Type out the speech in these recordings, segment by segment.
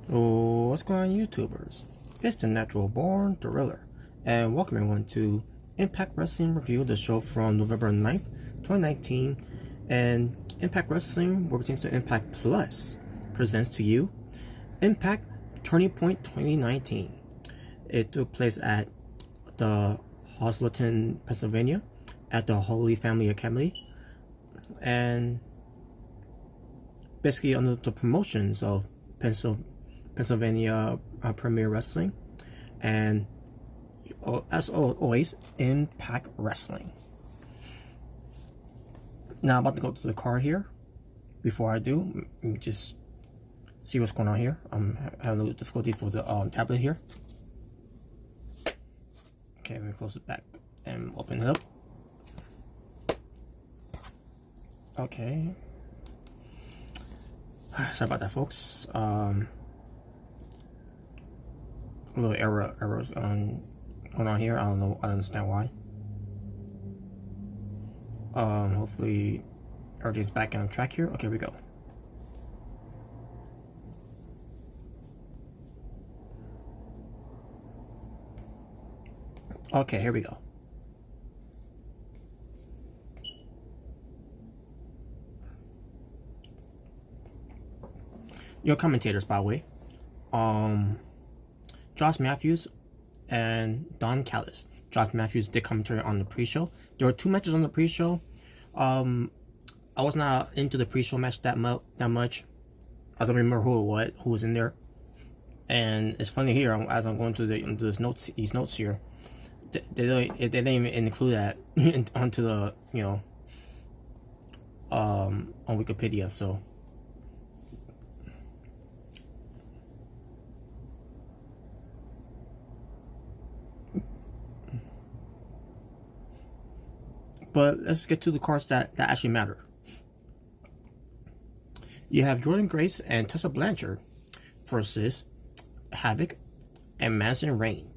Oh, what's going on, YouTubers? It's the Natural Born Thriller, and welcome everyone to Impact Wrestling Review, the show from November 9th, 2019. And Impact Wrestling, what pertains to Impact Plus, presents to you Impact Turning Point 2019. It took place at the Hazleton, Pennsylvania, at the Holy Family Academy, and basically under the promotions of Pennsylvania Premier Wrestling, and as always, Impact Wrestling. Now I'm about to go to the car here. Before I do, let me just see what's going on here. I'm having a little difficulty with the tablet here. Okay, let me close it back and open it up. Okay. Sorry about that, folks. A little errors going on here. I don't know. I don't understand why. Hopefully everything's back on track here. Okay, here we go. Okay, here we go. Your commentators, by the way, Josh Matthews and Don Callis. Josh Matthews did commentary on the pre-show. There were two matches on the pre-show. I was not into the pre-show match that much. I don't remember who was in there. And it's funny here, as I'm going through these notes here, they didn't even include that onto the on Wikipedia. So. But let's get to the cards that actually matter. You have Jordynne Grace and Tessa Blanchard versus Havoc and Madison Rayne.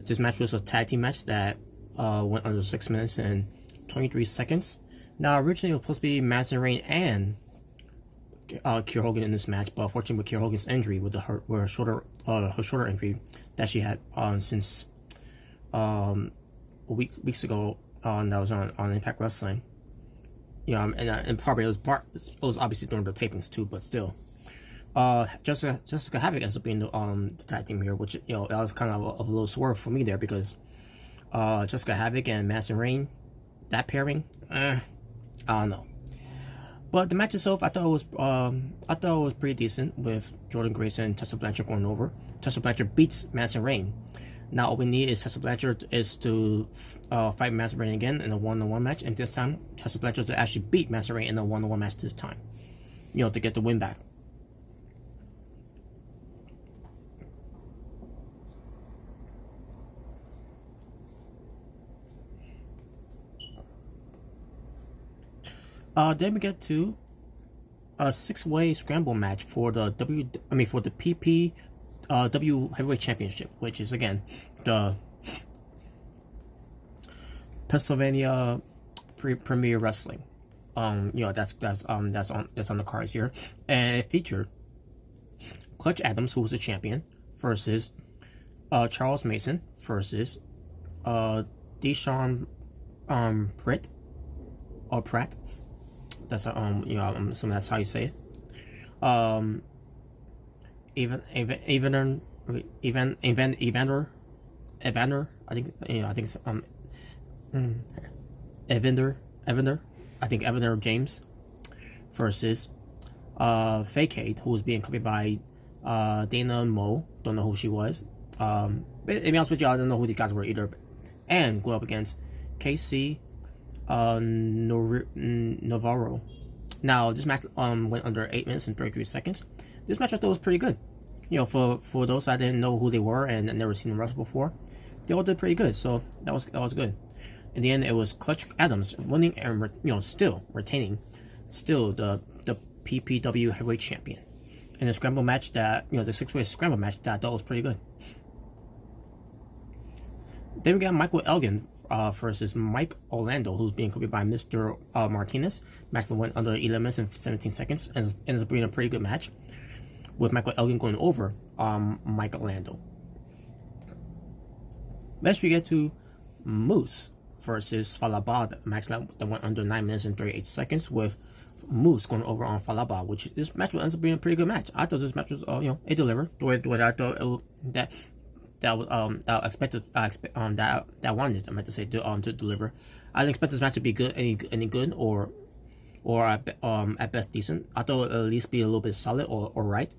This match was a tag team match that went under 6 minutes and 23 seconds. Now, originally it was supposed to be Madison Rayne and Kiera Hogan in this match, but unfortunately with Kiera Hogan's injury, with her shoulder injury that she had since weeks ago. That was on Impact Wrestling. And probably it was obviously during the tapings too, but still. Jessica Havoc ends up being the tag team here, which that was kind of a little swerve for me there, because Jessica Havoc and Madison Rayne, that pairing, I don't know. But the match itself, I thought it was pretty decent, with Jordynne Grace and Tessa Blanchard going over. Tessa Blanchard beats Madison Rayne. Now all we need is Tessa Blanchard is to fight Madison Rayne again in a one-on-one match, and this time Tessa Blanchard to actually beat Madison Rayne in a one-on-one match this time, to get the win back. Then we get to a 6-way scramble match for the PPW Heavyweight Championship, which is again the Pennsylvania Premier Wrestling. That's on the cards here, and it featured Clutch Adams, who was the champion, versus Charles Mason versus Deshaun Pratt. That's I'm assuming that's how you say it. Evander, I think it's Evander James versus Facade, who was being copied by Dana Moe. Don't know who she was. But to be honest with you, I don't know who these guys were either. And go up against KC Navarro. Now this match went under 8 minutes and 33 seconds. This match I thought was pretty good. For those that didn't know who they were and never seen them wrestle before, they all did pretty good. So that was good. In the end, it was Clutch Adams winning and still retaining the PPW Heavyweight Champion in a scramble match that the 6-way scramble match that I thought was pretty good. Then we got Michael Elgin versus Mike Orlando, who's being copied by Mr. Martinez. Match went under 11 minutes and 17 seconds and ends up being a pretty good match. with Michael Elgin going over Michael Lando. Next we get to Moose versus Falaba, the match that went under 9 minutes and 38 seconds, with Moose going over on Falaba, which this match ends up being a pretty good match. I thought this match was, it delivered the way I thought that expected, that I wanted. I meant to say to deliver. I didn't expect this match to be good, any good, or at best decent. I thought it would at least be a little bit solid or right,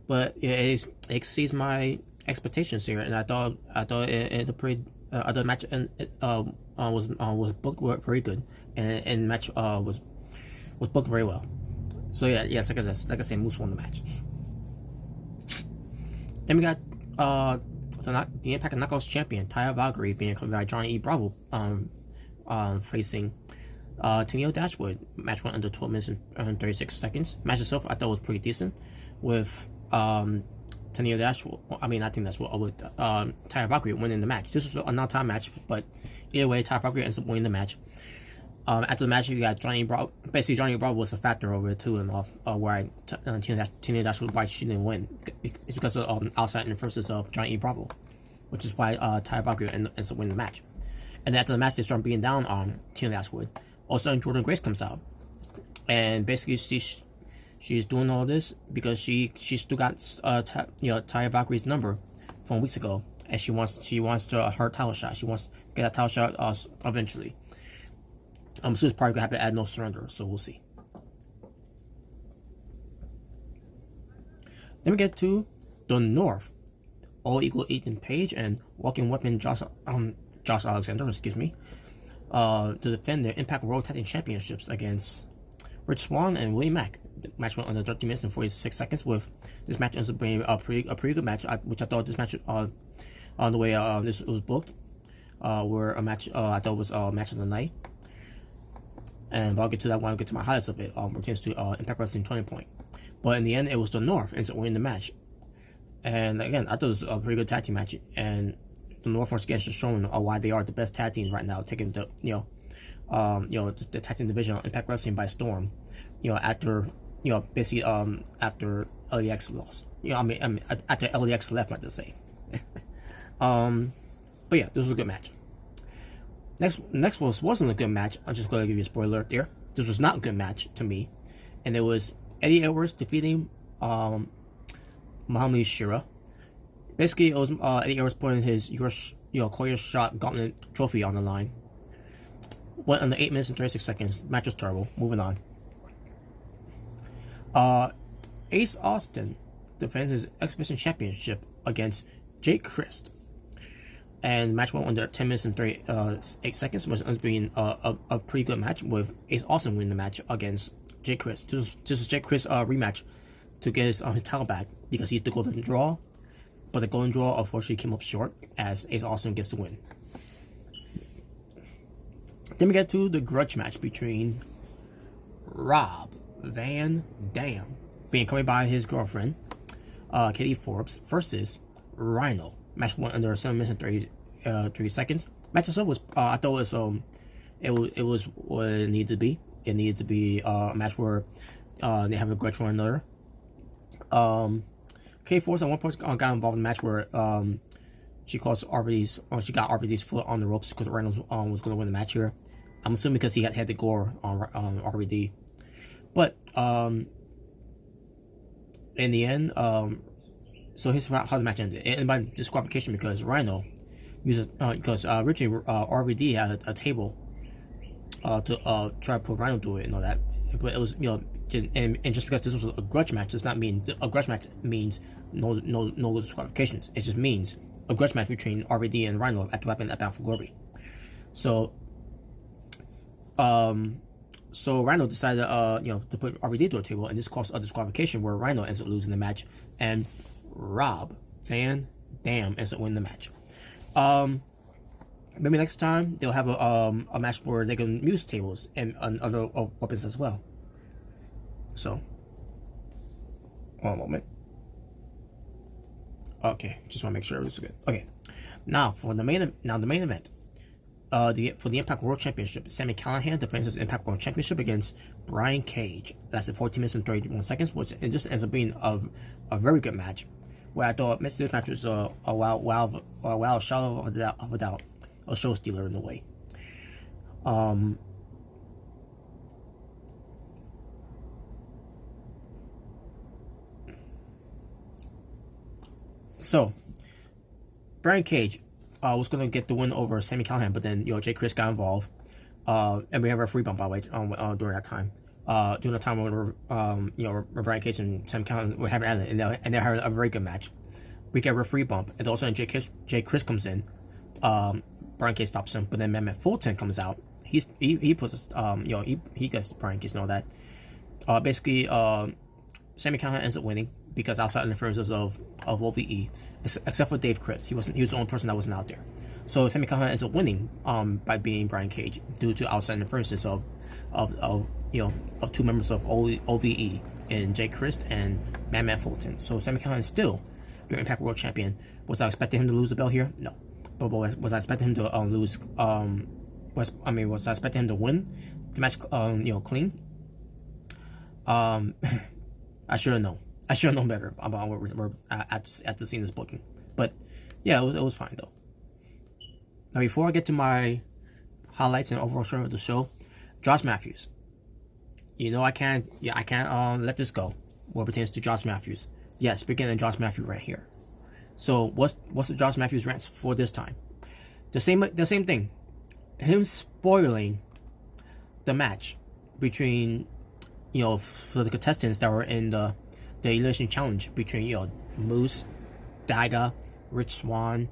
but it exceeds my expectations here, and I thought it a pretty other match, and it was booked very good, and match was booked very well. So yes, like I said, Moose won the match. Then we got the Impact Knockouts champion Taya Valkyrie being covered by Johnny E. Bravo facing Tenille Dashwood. Match went under 12 minutes and 36 seconds. Match itself I thought was pretty decent, with Tenille Dashwood, with Taya Valkyrie winning the match. This was a non-time match, but either way, Taya Valkyrie ends up winning the match. After the match, you got Johnny Bravo. Basically, Johnny Bravo was a factor over it too, and where Tenille Dashwood, why she didn't win. It's because of outside interferences of Johnny Bravo, which is why Taya Valkyrie ends up winning the match. And after the match, they start beating down on Tenille Dashwood. All of a sudden, Jordan Grace comes out, and basically she's doing all this because she still got Taya Valkyrie's number from weeks ago, and she wants her title shot. She wants to get a title shot eventually. So it's probably gonna have to add no surrender, so we'll see. Then we get to the North. All Eagle Ethan Page and Walking Weapon Josh Alexander, to defend their Impact World Tag Team Championships against Rich Swann and William Mack. The match went under 13 minutes and 46 seconds. With this match ends up being a pretty good match, which I thought this match on the way this was booked, were a match I thought was a match of the night. And I'll get to that when I get to my highlights of it. Pertains to Impact Wrestling Turning Point. But in the end, it was the North ends up winning the match. And again, I thought it was a pretty good tag team match. And the North once again just showing why they are the best tag team right now, taking the the tag team division on Impact Wrestling by storm. After basically after LEX lost. After LEX left, I have to say. But yeah, this was a good match. Next wasn't a good match. I'm just going to give you a spoiler alert there. This was not a good match to me, and it was Eddie Edwards defeating Muhammad Shira. Basically, it was Eddie Edwards putting his Call Your Shot Gauntlet trophy on the line. Went under 8 minutes and 36 seconds. Match was terrible. Moving on. Ace Austin defends his Exhibition Championship against Jake Christ. And match went under 10 minutes and 38 seconds, which ends up being a pretty good match, with Ace Austin winning the match against Jake Christ. This was Jake Christ's rematch to get his title back, because he's the golden draw, but the golden draw unfortunately came up short, as Ace Austin gets the win. Then we get to the grudge match between Rob Van Dam, being accompanied by his girlfriend, Katie Forbes, versus Rhino. Match went under 7 minutes and 30 seconds. Match itself was, I thought it was what it needed to be. It needed to be a match where they have a grudge one another. Katie Forbes at one point got involved in a match where she got RVD's foot on the ropes because Reynolds was going to win the match here. I'm assuming because he had the gore on RVD. But in the end, so here's how the match ended. It ended by disqualification because Rhino because originally RVD had a table to try to put Rhino through it and all that. But it was and just because this was a grudge match does not mean a grudge match means no disqualifications. It just means a grudge match between RVD and Rhino at the weapon at Bound for Glory. So Rhino decided to put RVD to a table, and this caused a disqualification where Rhino ends up losing the match, and Rob Van Dam ends up winning the match. Maybe next time they'll have a match where they can use tables and other weapons as well. So, one moment. Okay, just want to make sure it was good. Okay, now for the main event. for the Impact World Championship, Sami Callihan defends his Impact World Championship against Brian Cage. Lasted 14 minutes and 31 seconds, which it just ends up being a very good match. Where I thought this match was a wild shadow of a doubt, a show stealer in a way. So, Brian Cage was going to get the win over Sami Callihan, but then Jay Chris got involved, and we have a referee bump by the way during that time. During the time when Brian Cage and Sami Callihan were having and they had a very good match. We get a referee bump, and also Jay Chris comes in. Brian Cage stops him, but then Matt Fulton comes out. He puts he gets Brian Cage know that. Basically, Sami Callihan ends up winning because outside interferences of OVE, except for Dave Chris, he was the only person that wasn't out there. So Sami Callihan ends up winning by beating Brian Cage due to outside interferences of two members of OVE in Jay Chris and Matt Fulton. So Sami Callihan is still your Impact World Champion. Was I expecting him to lose the belt here? No. But was I expecting him to lose? Was I expecting him to win the match? Clean. I should have known. I should have known better about what we're at the scene this booking. But yeah, it was fine though. Now before I get to my highlights and overall show of the show, Josh Matthews. I can't let this go. What pertains to Josh Matthews? Yes, we're getting a Josh Matthews rant here. So what's the Josh Matthews rant for this time? The same thing. Him spoiling the match between for the contestants that were in the Elimination Challenge between Moose, Daga, Rich Swann,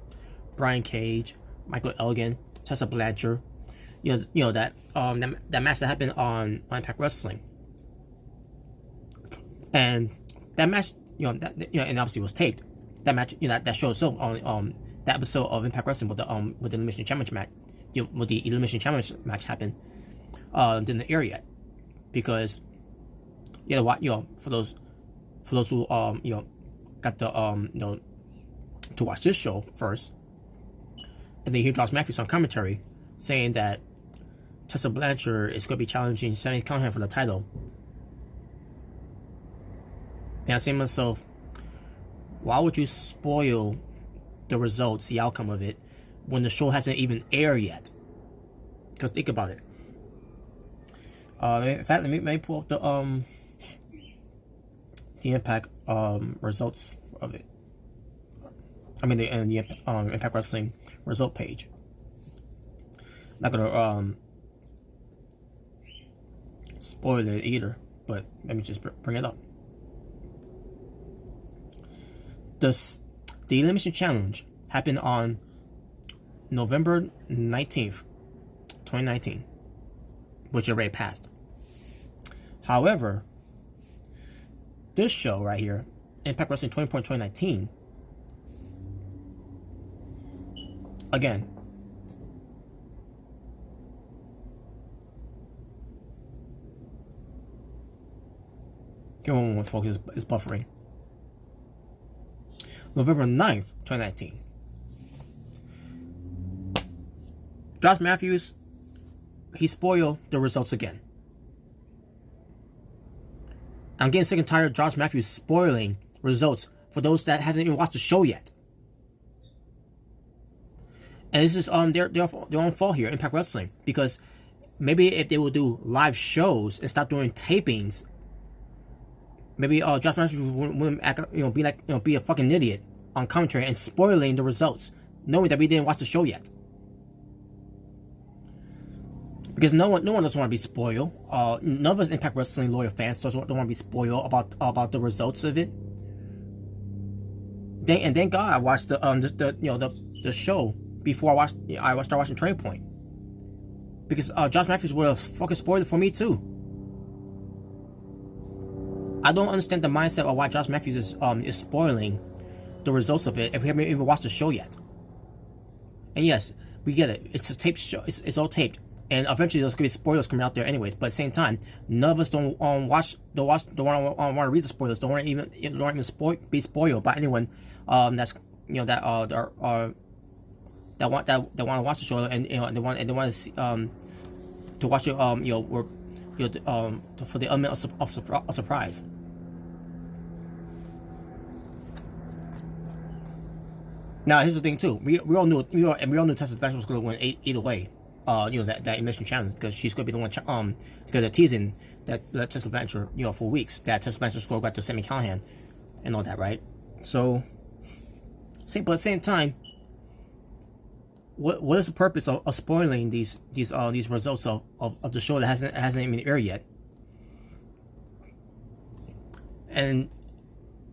Brian Cage, Michael Elgin, Tessa Blanchard. That match that happened on Impact Wrestling. And that match, and obviously was taped. That match, that show itself on that episode of Impact Wrestling with the Elimination Challenge match, with the Elimination Challenge match happened, didn't air yet because for those who got the to watch this show first, and then hear Josh Matthews on commentary saying that Tessa Blanchard is going to be challenging Sami Callihan for the title. And I say to myself, why would you spoil the results, the outcome of it, when the show hasn't even aired yet? Because think about it. In fact, let me pull up the Impact results of it. I mean the Impact Wrestling result page. Not gonna spoil it either, but let me just bring it up. The Elimination Challenge happened on November 19th, 2019, which already passed. However, this show right here, Impact Wrestling 2019, again, give me one moment, folks, it's buffering. November 9th, 2019. Josh Matthews, he spoiled the results again. I'm getting sick and tired of Josh Matthews spoiling results for those that haven't even watched the show yet. And this is their own fault here, Impact Wrestling, because maybe if they will do live shows and stop doing tapings, maybe Josh Matthews wouldn't act, be a fucking idiot on commentary and spoiling the results, knowing that we didn't watch the show yet. Because no one doesn't want to be spoiled. None of us Impact Wrestling loyal fans don't want to be spoiled about the results of it. Thank God I watched the show before I started watching Turning Point. Because Josh Matthews would have fucking spoiled it for me too. I don't understand the mindset of why Josh Matthews is spoiling the results of it if we haven't even watched the show yet. And yes, we get it. It's a taped show. It's all taped. And eventually there's gonna be spoilers coming out there anyways. But at the same time, none of us don't want to read the spoilers. Don't want to be spoiled by anyone that's that want to watch the show, and they want to see, to watch it, for the element of surprise. Now here's the thing too. We all knew Tessa Blanchard was going to win either way. That elimination challenge, because she's going to be the one because they're teasing that Tessa Blanchard, for weeks, that Tessa Blanchard score got to Sami Callihan and all that, right? So, but at the same time, what is the purpose of spoiling these results of the show that hasn't even aired yet? And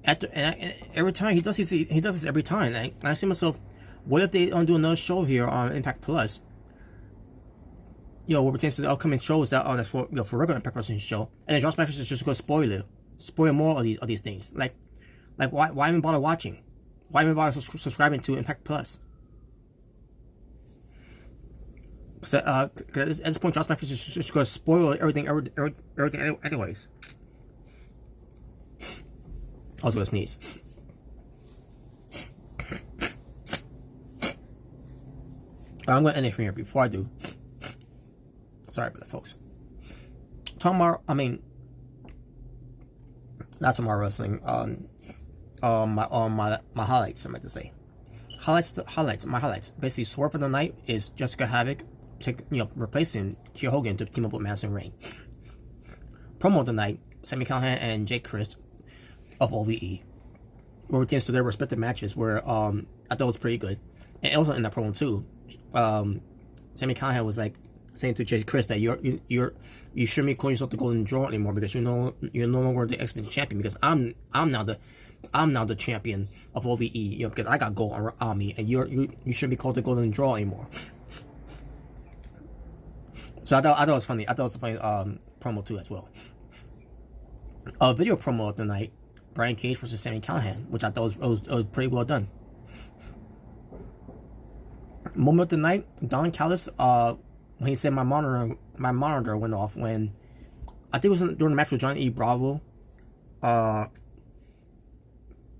every time he does this every time. And I say to myself, what if they do another show here on Impact Plus? What pertains to the upcoming shows that for regular Impact Wrestling show, and then Josh Matthews is just going to spoil more of these things. Like why even bother watching? Why even bother subscribing to Impact Plus? Because at this point, Josh Matthews is just going to spoil everything anyways. I was going to sneeze. I'm going to end it from here. Before I do, sorry about that, folks. Not tomorrow wrestling. My highlights. I meant to say my highlights. Basically, Swerve for the night is Jessica Havoc, replacing Tia Hogan to team up with Madison Rayne. Promo of the night: Sami Callihan and Jake Crist of OVE, where it tends to their respective matches, where I thought it was pretty good. And also in that promo too, Sami Callihan was like saying to Jake Crist that you shouldn't be calling yourself the Golden Draw anymore, because you're no longer the X Division champion, because I'm now the champion of OVE, because I got gold on me, and you shouldn't be called the Golden Draw anymore. So I thought it was funny. I thought it was a funny promo too as well. A video promo of the night: Brian Cage versus Sami Callihan, which I thought was pretty well done. Moment of the night: Don Callis, when he said my monitor went off, when I think it was during the match with Johnny E. Bravo,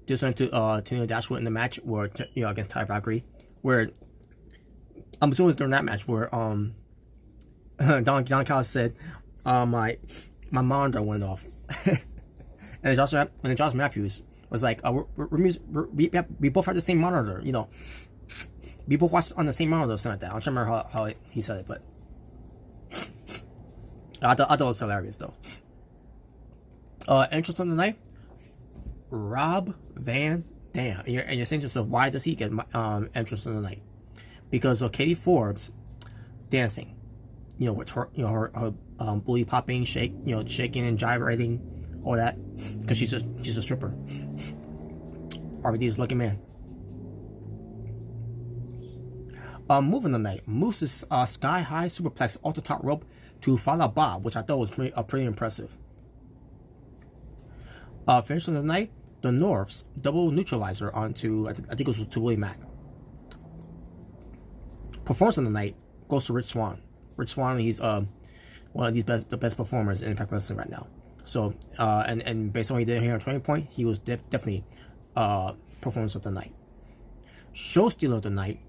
did something to Tennille Dashwood in the match where against Ty Valkyrie, where I'm assuming it was during that match where Don Callis said my monitor went off. And then Josh Matthews was like, we both have the same monitor, we both watched on the same monitor or something like that. I don't remember how he said it, but I thought it was hilarious though. Entrance on the night: Rob Van Dam. And you're saying to yourself, why does he get entrance on the night? Because of Katie Forbes dancing, with her booty popping, shaking and gyrating, all that, because she's a stripper. RVD is a lucky man. Moving the night: Moose's sky high superplex off the top rope to Fala Bob, which I thought was pretty impressive. Finish of the night: the North's double neutralizer onto, I think it was to Willie Mack. Performance of the night goes to Rich Swann. Rich Swann, he's one of the best performers in Impact Wrestling right now. So and based on what he did here on Turning Point, he was definitely performance of the night. Show stealer of the night: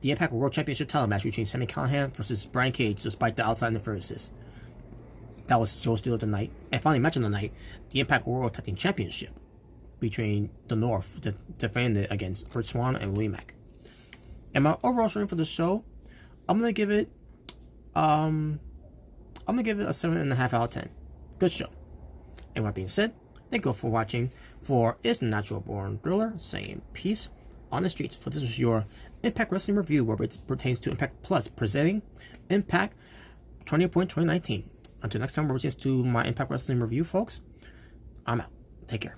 the Impact World Championship title match between Sami Callihan versus Brian Cage, despite the outside interferences. That was show stealer of the night. And finally, match of the night: the Impact World Tag Team Championship between the North, defended against Rich Swann and Willie Mack. And my overall rating for the show, I'm gonna give it a 7.5 out of 10. Good show. And with that being said, thank you all for watching. For Is Natural Born Thriller, saying peace on the streets. For this was your Impact Wrestling review, where it pertains to Impact Plus, presenting Impact 2019. Until next time, where it pertains to my Impact Wrestling review, folks, I'm out. Take care.